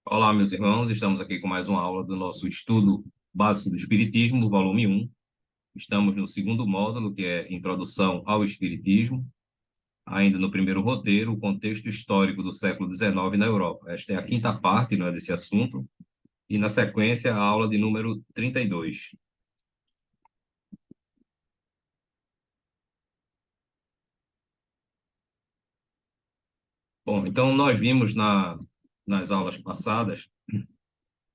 Olá, meus irmãos, estamos aqui com mais uma aula do nosso estudo básico do Espiritismo, volume 1. Estamos no segundo módulo, que é Introdução ao Espiritismo, ainda no primeiro roteiro, o contexto histórico do século XIX na Europa. Esta é a quinta parte, não é, desse assunto, e na sequência, a aula de número 32. Bom, então nós vimos nas aulas passadas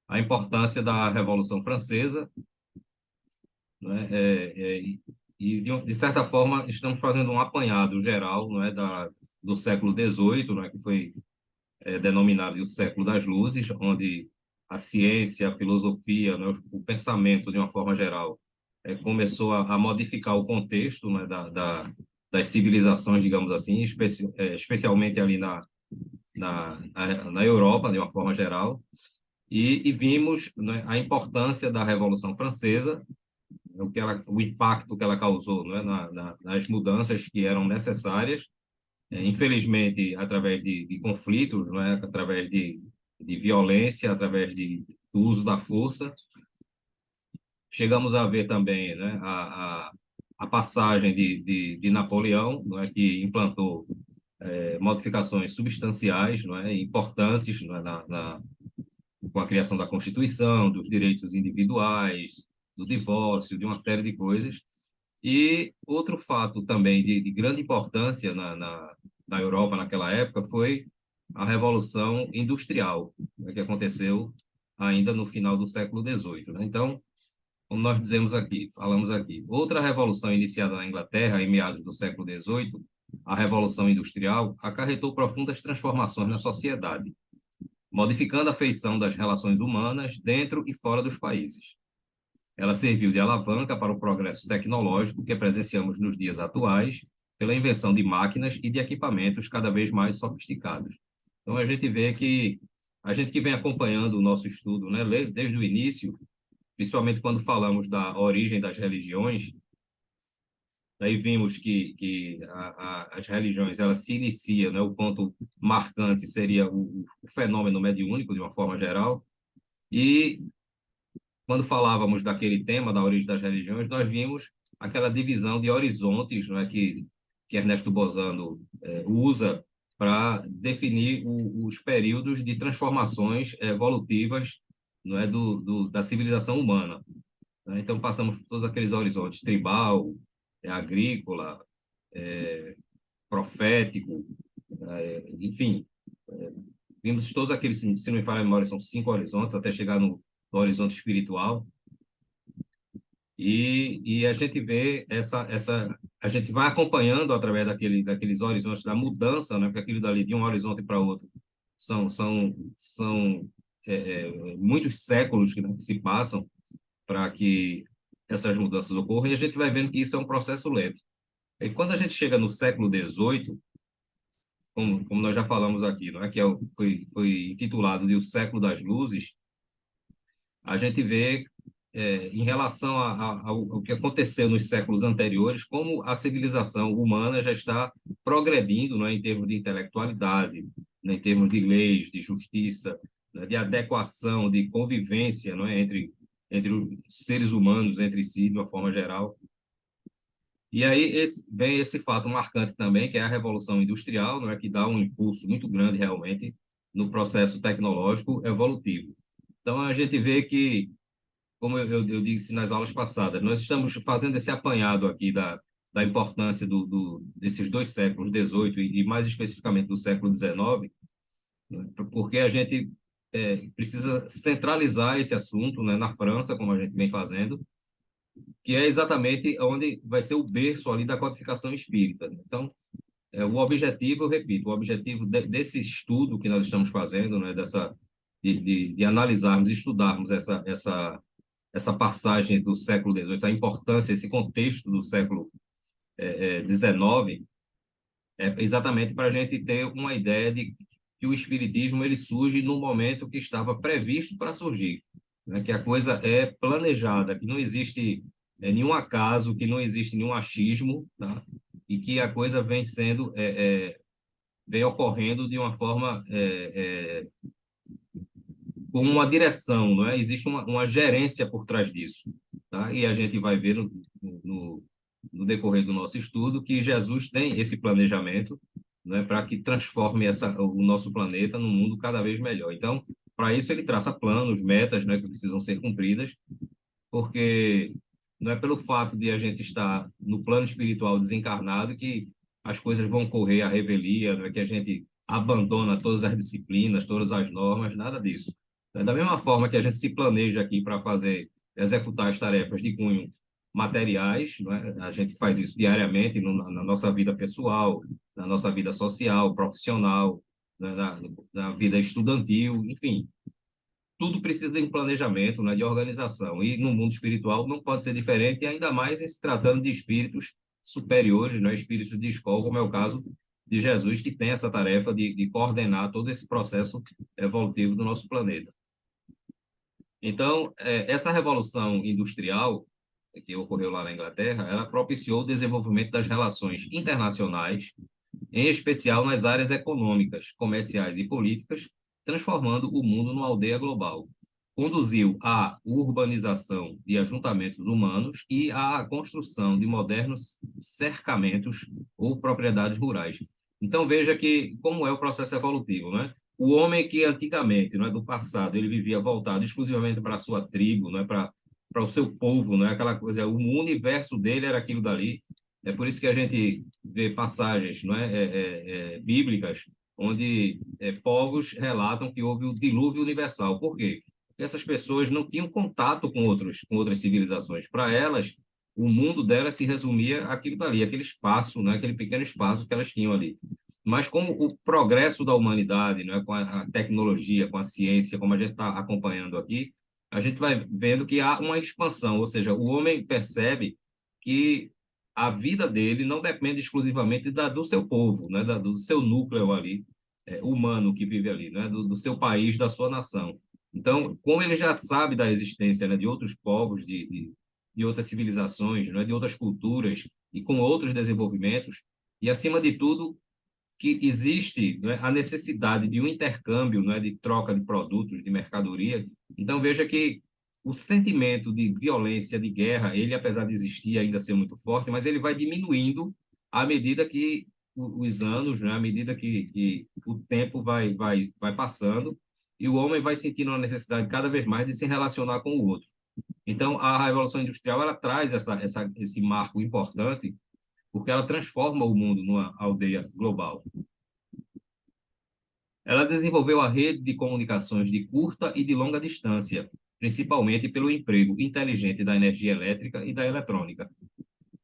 a importância da Revolução Francesa, né, de certa forma, estamos fazendo um apanhado geral, não é, do século XVIII, não é, que foi denominado de o século das luzes, onde a ciência, a filosofia, né, o pensamento, de uma forma geral, começou a modificar o contexto, né, das civilizações, digamos assim, especialmente ali na Europa, de uma forma geral, e vimos, né, a importância da Revolução Francesa, o impacto que ela causou, não é, nas mudanças que eram necessárias, infelizmente através de conflitos, não é, através de violência, através do uso da força. Chegamos a ver também, né, a passagem de Napoleão, não é, que implantou modificações substanciais, não é, importantes, não é, com a criação da Constituição, dos direitos individuais, do divórcio, de uma série de coisas. E outro fato também de grande importância na Europa naquela época foi a Revolução Industrial, né, que aconteceu ainda no final do século XVIII, né? Então, como nós dizemos aqui, falamos aqui, outra revolução iniciada na Inglaterra em meados do século XVIII, a Revolução Industrial, acarretou profundas transformações na sociedade, modificando a feição das relações humanas dentro e fora dos países. Ela serviu de alavanca para o progresso tecnológico que presenciamos nos dias atuais, pela invenção de máquinas e de equipamentos cada vez mais sofisticados. Então, a gente vê que a gente que vem acompanhando o nosso estudo, né, desde o início, principalmente quando falamos da origem das religiões, daí vimos que as religiões elas se iniciam, né, o ponto marcante seria o fenômeno mediúnico, de uma forma geral, e quando falávamos daquele tema da origem das religiões, nós vimos aquela divisão de horizontes, não é, que Ernesto Bozano usa para definir os períodos de transformações evolutivas, não é, da civilização humana, né? Então, passamos por todos aqueles horizontes tribal, agrícola, profético, enfim, vimos todos aqueles, se não me falha a memória, são 5 horizontes, até chegar no horizonte espiritual. E a gente vê a gente vai acompanhando através daqueles horizontes da mudança, né? Porque aquilo dali de um horizonte para outro são muitos séculos que se passam para que essas mudanças ocorram, e a gente vai vendo que isso é um processo lento. E quando a gente chega no século XVIII, como nós já falamos aqui, não é, que foi intitulado de O Século das Luzes, a gente vê, em relação ao que aconteceu nos séculos anteriores, como a civilização humana já está progredindo, não é, em termos de intelectualidade, né, em termos de leis, de justiça, né, de adequação, de convivência, não é, entre os seres humanos, entre si, de uma forma geral. E aí vem esse fato marcante também, que é a Revolução Industrial, não é, que dá um impulso muito grande, realmente, no processo tecnológico evolutivo. Então, a gente vê que, como eu disse nas aulas passadas, nós estamos fazendo esse apanhado aqui da importância desses dois séculos, XVIII e mais especificamente do século XIX, né, porque a gente precisa centralizar esse assunto, né, na França, como a gente vem fazendo, que é exatamente onde vai ser o berço ali da codificação espírita, né? Então, o objetivo, eu repito, o objetivo desse estudo que nós estamos fazendo, né, de analisarmos, estudarmos essa passagem do século XVIII, a importância, esse contexto do século XIX, é exatamente para a gente ter uma ideia de que o espiritismo ele surge no momento que estava previsto para surgir, né? Que a coisa é planejada, que não existe nenhum acaso, que não existe nenhum achismo, tá? E que a coisa vem ocorrendo de uma forma com uma direção, não é? Existe uma gerência por trás disso, tá? E a gente vai ver no, no decorrer do nosso estudo que Jesus tem esse planejamento, né, para que transforme o nosso planeta num mundo cada vez melhor. Então, para isso ele traça planos, metas, né, que precisam ser cumpridas, porque não é pelo fato de a gente estar no plano espiritual desencarnado que as coisas vão correr à revelia, não é que a gente abandona todas as disciplinas, todas as normas, nada disso. Da mesma forma que a gente se planeja aqui para fazer, executar as tarefas de cunho materiais, não é? A gente faz isso diariamente na nossa vida pessoal, na nossa vida social, profissional, na vida estudantil, enfim, tudo precisa de um planejamento, né, de organização. E no mundo espiritual não pode ser diferente, e ainda mais em se tratando de espíritos superiores, né, espíritos de escola, como é o caso de Jesus, que tem essa tarefa de coordenar todo esse processo evolutivo do nosso planeta. Então, essa revolução industrial que ocorreu lá na Inglaterra, ela propiciou o desenvolvimento das relações internacionais, em especial nas áreas econômicas, comerciais e políticas, transformando o mundo numa aldeia global. Conduziu à urbanização de ajuntamentos humanos e à construção de modernos cercamentos ou propriedades rurais. Então, veja que como é o processo evolutivo, né? O homem que antigamente, não é, do passado, ele vivia voltado exclusivamente para a sua tribo, não é, para o seu povo, não é aquela coisa, o universo dele era aquilo dali. É por isso que a gente vê passagens, não é, bíblicas, onde povos relatam que houve o dilúvio universal. Por quê? Porque essas pessoas não tinham contato com outras civilizações. Para elas, o mundo delas se resumia àquilo dali, aquele espaço, né, aquele pequeno espaço que elas tinham ali. Mas como o progresso da humanidade, né, com a tecnologia, com a ciência, como a gente está acompanhando aqui, a gente vai vendo que há uma expansão, ou seja, o homem percebe que a vida dele não depende exclusivamente do seu povo, né, do seu núcleo ali, humano que vive ali, né, do seu país, da sua nação. Então, como ele já sabe da existência, né, de outros povos, de outras civilizações, né, de outras culturas e com outros desenvolvimentos, e acima de tudo, que existe, né, a necessidade de um intercâmbio, né, de troca de produtos, de mercadoria. Então, veja que o sentimento de violência, de guerra, ele, apesar de existir, ainda ser muito forte, mas ele vai diminuindo à medida que os anos, né, à medida que o tempo vai passando, e o homem vai sentindo a necessidade cada vez mais de se relacionar com o outro. Então, a Revolução Industrial, ela traz esse marco importante, porque ela transforma o mundo numa aldeia global. Ela desenvolveu a rede de comunicações de curta e de longa distância, principalmente pelo emprego inteligente da energia elétrica e da eletrônica.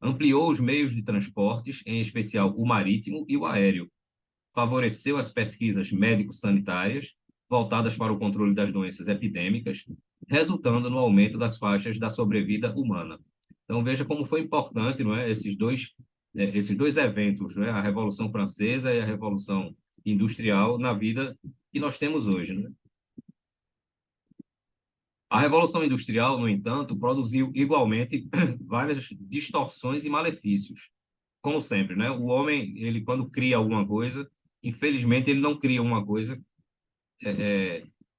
Ampliou os meios de transportes, em especial o marítimo e o aéreo. Favoreceu as pesquisas médico-sanitárias, voltadas para o controle das doenças epidêmicas, resultando no aumento das faixas da sobrevida humana. Então, veja como foi importante, não é, esses dois eventos, não é, a Revolução Francesa e a Revolução Industrial na vida que nós temos hoje, né? A Revolução Industrial, no entanto, produziu igualmente várias distorções e malefícios. Como sempre, né? O homem, ele quando cria alguma coisa, infelizmente ele não cria uma coisa.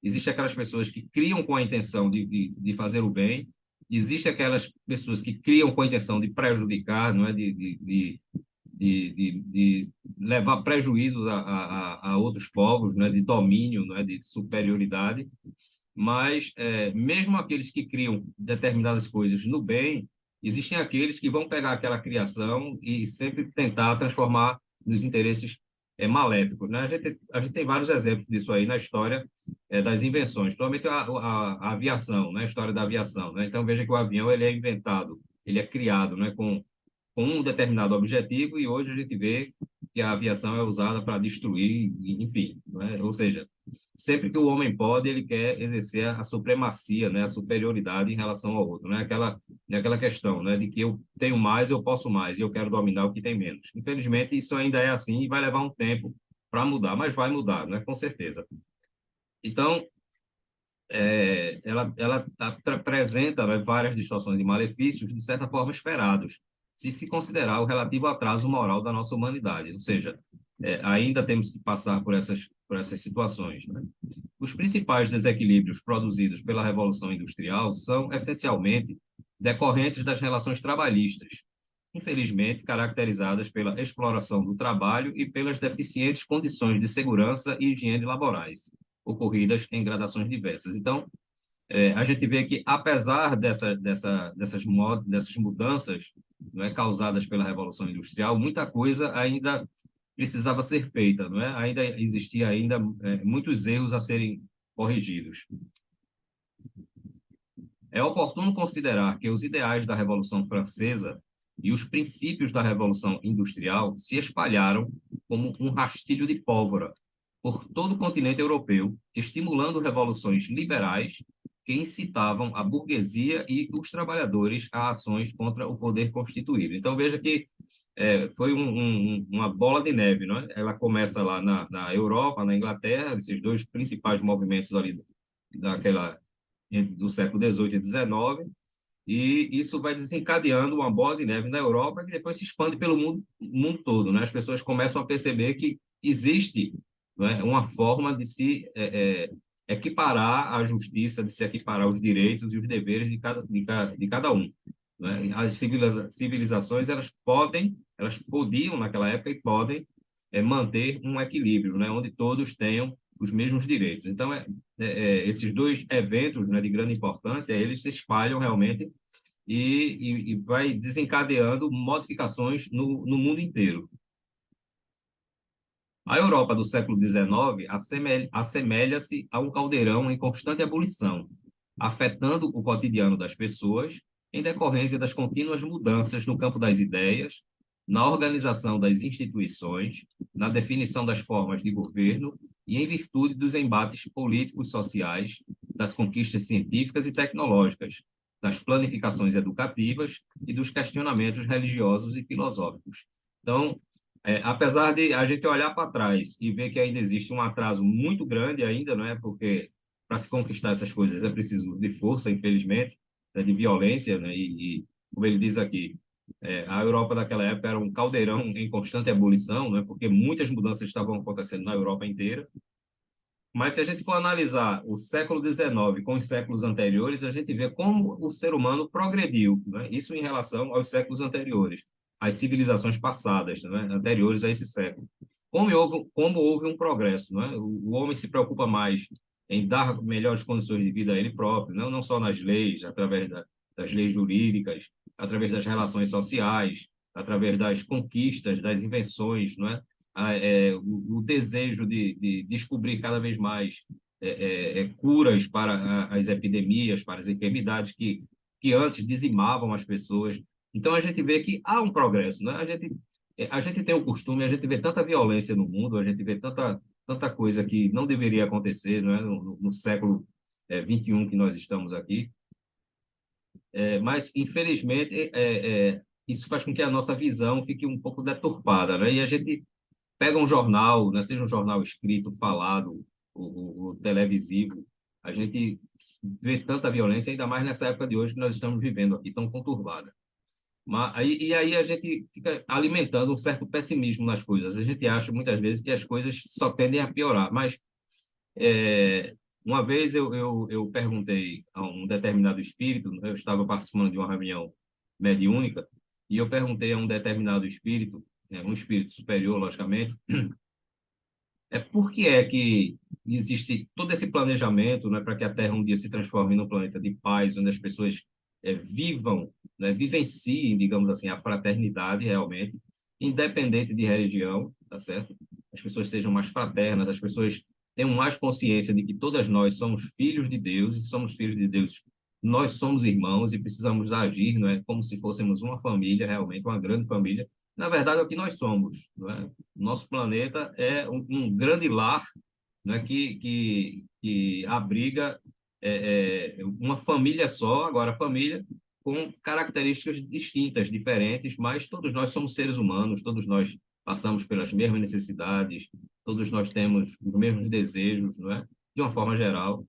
Existem aquelas pessoas que criam com a intenção de fazer o bem, existem aquelas pessoas que criam com a intenção de prejudicar, não é? De levar prejuízos a outros povos, né? De domínio, não é? De superioridade. Mas, mesmo aqueles que criam determinadas coisas no bem, existem aqueles que vão pegar aquela criação e sempre tentar transformar nos interesses maléficos, né? A gente tem vários exemplos disso aí na história das invenções, principalmente a aviação, né? A história da aviação, né? Então, veja que o avião ele é inventado, ele é criado, né? Com um determinado objetivo e hoje a gente vê que a aviação é usada para destruir, enfim, né? Ou seja, sempre que o homem pode, ele quer exercer a supremacia, né, a superioridade em relação ao outro, né? Aquela questão, né, de que eu tenho mais, eu posso mais, e eu quero dominar o que tem menos. Infelizmente, isso ainda é assim e vai levar um tempo para mudar, mas vai mudar, né, com certeza. Então, ela apresenta, né, várias distorções e malefícios, de certa forma, esperados, se considerar o relativo atraso moral da nossa humanidade. Ou seja, ainda temos que passar por essas por essas situações, né? Os principais desequilíbrios produzidos pela Revolução Industrial são, essencialmente, decorrentes das relações trabalhistas, infelizmente caracterizadas pela exploração do trabalho e pelas deficientes condições de segurança e higiene laborais, ocorridas em gradações diversas. Então, a gente vê que, apesar dessas mudanças, não é, causadas pela Revolução Industrial, muita coisa ainda precisava ser feita, não é? Ainda existia muitos erros a serem corrigidos. É oportuno considerar que os ideais da Revolução Francesa e os princípios da Revolução Industrial se espalharam como um rastilho de pólvora por todo o continente europeu, estimulando revoluções liberais que incitavam a burguesia e os trabalhadores a ações contra o poder constituído. Então, veja que foi uma bola de neve, não é? Ela começa lá na Europa, na Inglaterra, esses dois principais movimentos ali daquela do século XVIII e XIX, e isso vai desencadeando uma bola de neve na Europa que depois se expande pelo mundo todo, né? As pessoas começam a perceber que existe, né, uma forma de se equiparar a justiça, de se equiparar os direitos e os deveres de cada um, né? As civilizações, elas podiam naquela época e podem manter um equilíbrio, né, onde todos tenham os mesmos direitos. Então, esses dois eventos, né, de grande importância, eles se espalham realmente e vai desencadeando modificações no mundo inteiro. A Europa do século XIX assemelha-se a um caldeirão em constante ebulição, afetando o cotidiano das pessoas em decorrência das contínuas mudanças no campo das ideias, na organização das instituições, na definição das formas de governo e em virtude dos embates políticos, sociais, das conquistas científicas e tecnológicas, das planificações educativas e dos questionamentos religiosos e filosóficos. Então, apesar de a gente olhar para trás e ver que ainda existe um atraso muito grande ainda, não é? Porque para se conquistar essas coisas é preciso de força, infelizmente, né? De violência, né? Como ele diz aqui, a Europa daquela época era um caldeirão em constante ebulição, né? Porque muitas mudanças estavam acontecendo na Europa inteira. Mas se a gente for analisar o século XIX com os séculos anteriores, a gente vê como o ser humano progrediu, né? Isso em relação aos séculos anteriores, às civilizações passadas, né? Anteriores a esse século. Como houve um progresso, né? O homem se preocupa mais em dar melhores condições de vida a ele próprio, não só nas leis, através das leis jurídicas, através das relações sociais, através das conquistas, das invenções, não é? O desejo de descobrir cada vez mais curas para as epidemias, para as enfermidades que antes dizimavam as pessoas. Então, a gente vê que há um progresso, né? A gente tem o costume, a gente vê tanta violência no mundo, a gente vê tanta coisa que não deveria acontecer, não é? No século XXI que nós estamos aqui. Mas, infelizmente, isso faz com que a nossa visão fique um pouco deturpada, né? E a gente pega um jornal, né, seja um jornal escrito, falado, o televisivo, a gente vê tanta violência, ainda mais nessa época de hoje que nós estamos vivendo aqui, tão conturbada. E aí a gente fica alimentando um certo pessimismo nas coisas. A gente acha, muitas vezes, que as coisas só tendem a piorar. Mas, uma vez eu perguntei a um determinado espírito, eu estava participando de uma reunião mediúnica, e eu perguntei a um determinado espírito, um espírito superior, logicamente, por que é que existe todo esse planejamento, né, para que a Terra um dia se transforme num planeta de paz, onde as pessoas vivam, né, vivenciem, digamos assim, a fraternidade realmente, independente de religião, tá certo? As pessoas sejam mais fraternas, as pessoas tenham mais consciência de que todas nós somos filhos de Deus, e somos filhos de Deus, nós somos irmãos e precisamos agir, não é, como se fôssemos uma família, realmente, uma grande família. Na verdade, é o que nós somos, não é? Nosso planeta é um grande lar, né, que abriga uma família só, agora família, com características distintas, diferentes, mas todos nós somos seres humanos, todos nós passamos pelas mesmas necessidades, todos nós temos os mesmos desejos, não é? De uma forma geral,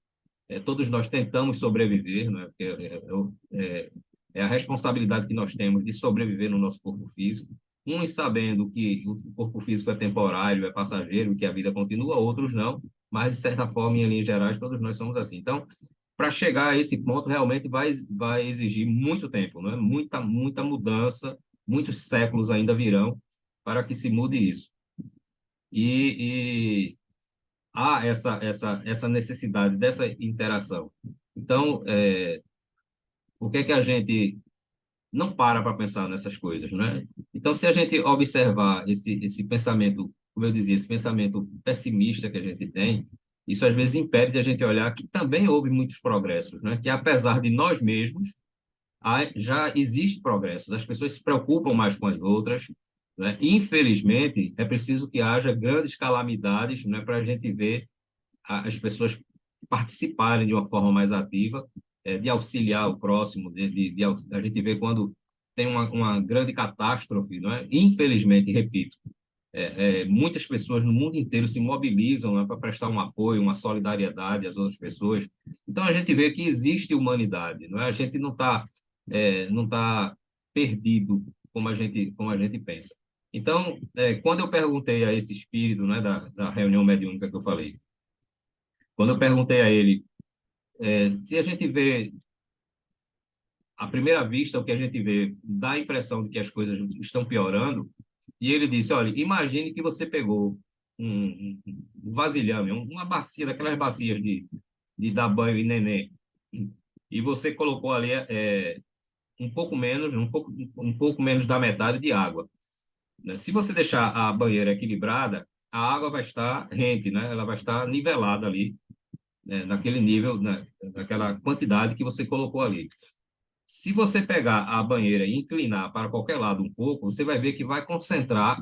todos nós tentamos sobreviver, não é? Porque é a responsabilidade que nós temos de sobreviver no nosso corpo físico. uns sabendo que o corpo físico é temporário, é passageiro, que a vida continua, outros não, mas, de certa forma, em linhas gerais, todos nós somos assim. Então, para chegar a esse ponto, realmente vai exigir muito tempo, né? Muita mudança, muitos séculos ainda virão para que se mude isso. E há essa necessidade dessa interação. Então, por que que a gente não para pensar nessas coisas, né? Então, se a gente observar esse pensamento, como eu dizia, esse pensamento pessimista que a gente tem, isso às vezes impede de a gente olhar que também houve muitos progressos, né? Que apesar de nós mesmos, já existe progressos. As pessoas se preocupam mais com as outras, né? Infelizmente, é preciso que haja grandes calamidades, né, para a gente ver as pessoas participarem de uma forma mais ativa, de auxiliar o próximo, a gente vê quando tem uma grande catástrofe, não é? Infelizmente, repito, muitas pessoas no mundo inteiro se mobilizam, né, para prestar um apoio, uma solidariedade às outras pessoas. Então a gente vê que existe humanidade, não é? A gente não tá perdido como a gente pensa. Então, quando eu perguntei a esse espírito, né, da reunião mediúnica que eu falei, quando eu perguntei a ele, se a gente vê, à primeira vista, o que a gente vê dá a impressão de que as coisas estão piorando, e ele disse, olha, imagine que você pegou um vasilhame, uma bacia, daquelas bacias de dar banho em neném, e você colocou ali um pouco menos da metade de água, né? Se você deixar a banheira equilibrada, a água vai estar rente, né? Ela vai estar nivelada ali, naquele nível, né, naquela quantidade que você colocou ali. Se você pegar a banheira e inclinar para qualquer lado um pouco, você vai ver que vai concentrar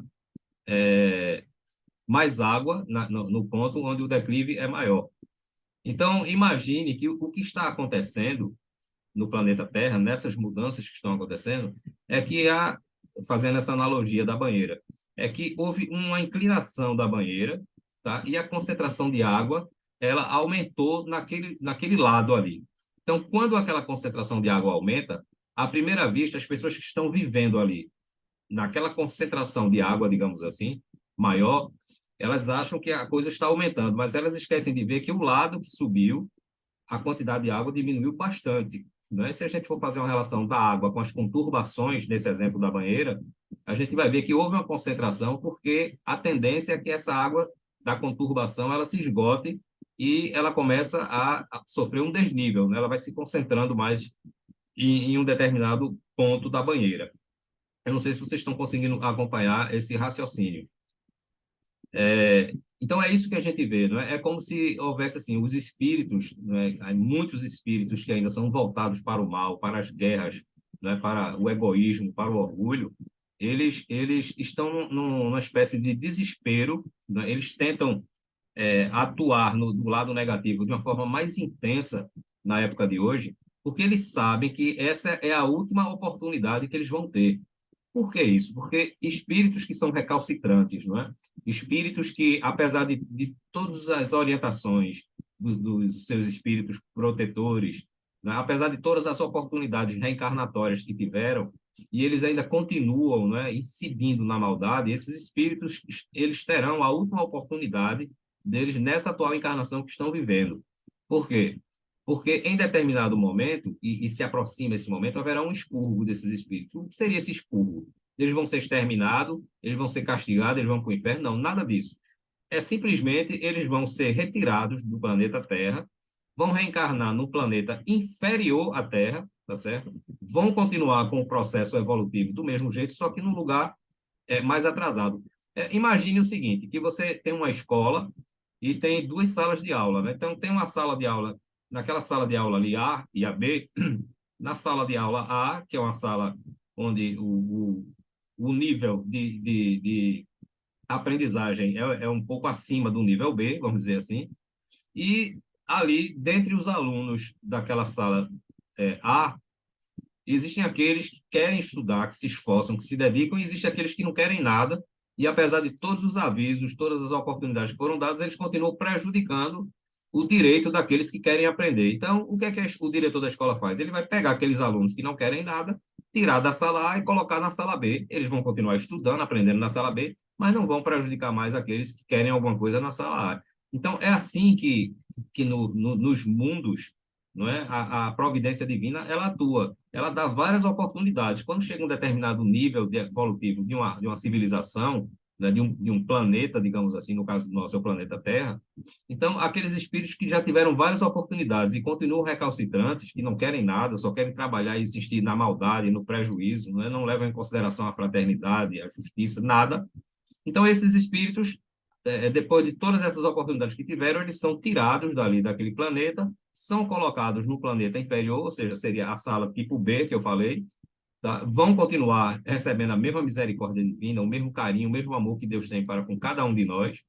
mais água no ponto onde o declive é maior. Então, imagine que o que está acontecendo no planeta Terra, nessas mudanças que estão acontecendo, é que fazendo essa analogia da banheira, é que houve uma inclinação da banheira, tá? E a concentração de água, ela aumentou naquele lado ali. Então, quando aquela concentração de água aumenta, à primeira vista, as pessoas que estão vivendo ali, naquela concentração de água, digamos assim, maior, elas acham que a coisa está aumentando, mas elas esquecem de ver que o lado que subiu, a quantidade de água diminuiu bastante. Né? Se a gente for fazer uma relação da água com as conturbações, nesse exemplo da banheira, a gente vai ver que houve uma concentração, porque a tendência é que essa água da conturbação ela se esgote e ela começa a sofrer um desnível, né? Ela vai se concentrando mais em um determinado ponto da banheira. Eu não sei se vocês estão conseguindo acompanhar esse raciocínio. Então é isso que a gente vê, não é? É como se houvesse assim os espíritos, né? Há muitos espíritos que ainda são voltados para o mal, para as guerras, né? Para o egoísmo, para o orgulho. Eles estão numa espécie de desespero, né? Eles tentam atuar do lado negativo de uma forma mais intensa na época de hoje, porque eles sabem que essa é a última oportunidade que eles vão ter. Por que isso? Porque espíritos que são recalcitrantes, não é? Espíritos que, apesar de todas as orientações dos seus espíritos protetores, né? Apesar de todas as oportunidades reencarnatórias que tiveram, e eles ainda continuam, né, incidindo na maldade, esses espíritos, eles terão a última oportunidade deles nessa atual encarnação que estão vivendo. Por quê? Porque em determinado momento, e se aproxima esse momento, haverá um expurgo desses espíritos. O que seria esse expurgo? Eles vão ser exterminados, eles vão ser castigados, eles vão para o inferno? Não, nada disso. É simplesmente eles vão ser retirados do planeta Terra, vão reencarnar no planeta inferior à Terra, tá certo? Vão continuar com o processo evolutivo do mesmo jeito, só que num lugar mais atrasado. Imagine o seguinte, que você tem uma escola e tem duas salas de aula, né? Então, tem uma sala de aula, naquela sala de aula ali, A e a B, na sala de aula A, que é uma sala onde o nível de aprendizagem é um pouco acima do nível B, vamos dizer assim, e ali, dentre os alunos daquela sala A, existem aqueles que querem estudar, que se esforçam, que se dedicam, e existem aqueles que não querem nada, e apesar de todos os avisos, todas as oportunidades que foram dadas, eles continuam prejudicando o direito daqueles que querem aprender. Então, o que é que o diretor da escola faz? Ele vai pegar aqueles alunos que não querem nada tirar da sala A e colocar na sala B. Eles vão continuar estudando, aprendendo na sala B, mas não vão prejudicar mais aqueles que querem alguma coisa na sala A. Então, é assim que nos mundos, não é? A providência divina, ela atua, ela dá várias oportunidades. Quando chega um determinado nível evolutivo de uma civilização, né, de um planeta, digamos assim, no caso do nosso, é o planeta Terra, então, aqueles espíritos que já tiveram várias oportunidades e continuam recalcitrantes, que não querem nada, só querem trabalhar e insistir na maldade, no prejuízo, né, não levam em consideração a fraternidade, a justiça, nada. Então, esses espíritos, depois de todas essas oportunidades que tiveram, eles são tirados dali, daquele planeta, são colocados no planeta inferior, ou seja, seria a sala tipo B, que eu falei, tá? Vão continuar recebendo a mesma misericórdia divina, o mesmo carinho, o mesmo amor que Deus tem para com cada um de nós,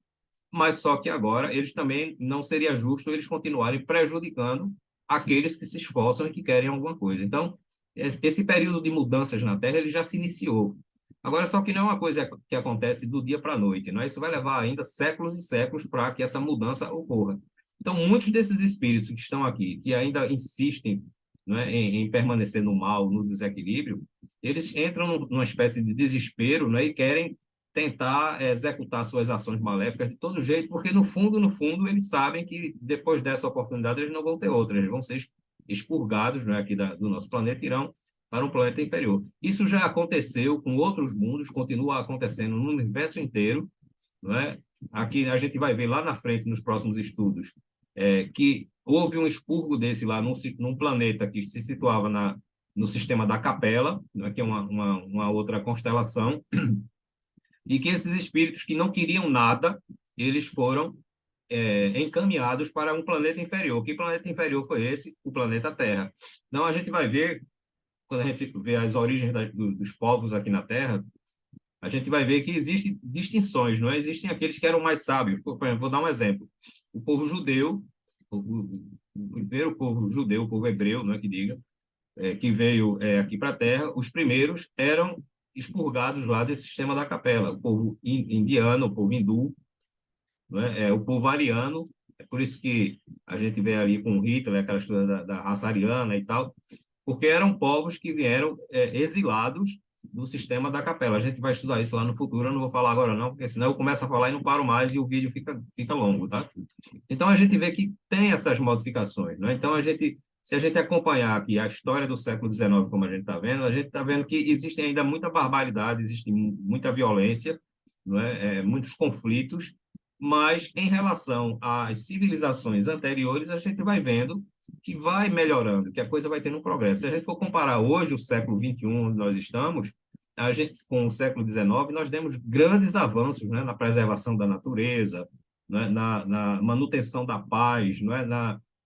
mas só que agora eles também não seria justo eles continuarem prejudicando aqueles que se esforçam e que querem alguma coisa. Então, esse período de mudanças na Terra ele já se iniciou. Agora, só que não é uma coisa que acontece do dia para a noite, não é? Isso vai levar ainda séculos e séculos para que essa mudança ocorra. Então, muitos desses espíritos que estão aqui, que ainda insistem, não é, em permanecer no mal, no desequilíbrio, eles entram numa espécie de desespero, não é, e querem tentar executar suas ações maléficas de todo jeito, porque no fundo, eles sabem que depois dessa oportunidade eles não vão ter outra, eles vão ser expurgados, né, aqui do nosso planeta, irão para um planeta inferior. Isso já aconteceu com outros mundos, continua acontecendo no universo inteiro, não é? Aqui a gente vai ver lá na frente, nos próximos estudos, que houve um expurgo desse lá num planeta que se situava no sistema da Capela, né, que é uma outra constelação, e que esses espíritos que não queriam nada, eles foram encaminhados para um planeta inferior. Que planeta inferior foi esse? O planeta Terra. Então, a gente vai ver, quando a gente vê as origens dos povos aqui na Terra, a gente vai ver que existem distinções, não é? Existem aqueles que eram mais sábios. Por exemplo, vou dar um exemplo. O povo judeu, o primeiro povo judeu, o povo hebreu, não é que diga, que veio aqui para a Terra, os primeiros eram expurgados lá desse sistema da capela. O povo indiano, o povo hindu, né? O povo ariano, é por isso que a gente vê ali com Hitler, aquela história da raça ariana e tal, porque eram povos que vieram exilados do sistema da capela. A gente vai estudar isso lá no futuro, eu não vou falar agora não, porque senão eu começo a falar e não paro mais e o vídeo fica longo, tá? Então a gente vê que tem essas modificações, né? Então se a gente acompanhar aqui a história do século XIX, como a gente está vendo, a gente está vendo que existe ainda muita barbaridade, existe muita violência, não é? Muitos conflitos, mas em relação às civilizações anteriores, a gente vai vendo que vai melhorando, que a coisa vai tendo um progresso. Se a gente for comparar hoje o século XXI, onde nós estamos, a gente, com o século XIX, nós demos grandes avanços, né, na preservação da natureza, né, na manutenção da paz, né,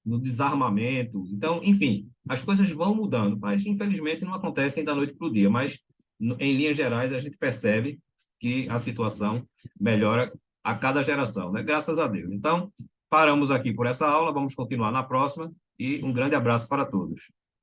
no desarmamento. Então, enfim, as coisas vão mudando, mas infelizmente não acontecem da noite para o dia. Mas, em linhas gerais, a gente percebe que a situação melhora a cada geração, né? Graças a Deus. Então, paramos aqui por essa aula, vamos continuar na próxima e um grande abraço para todos.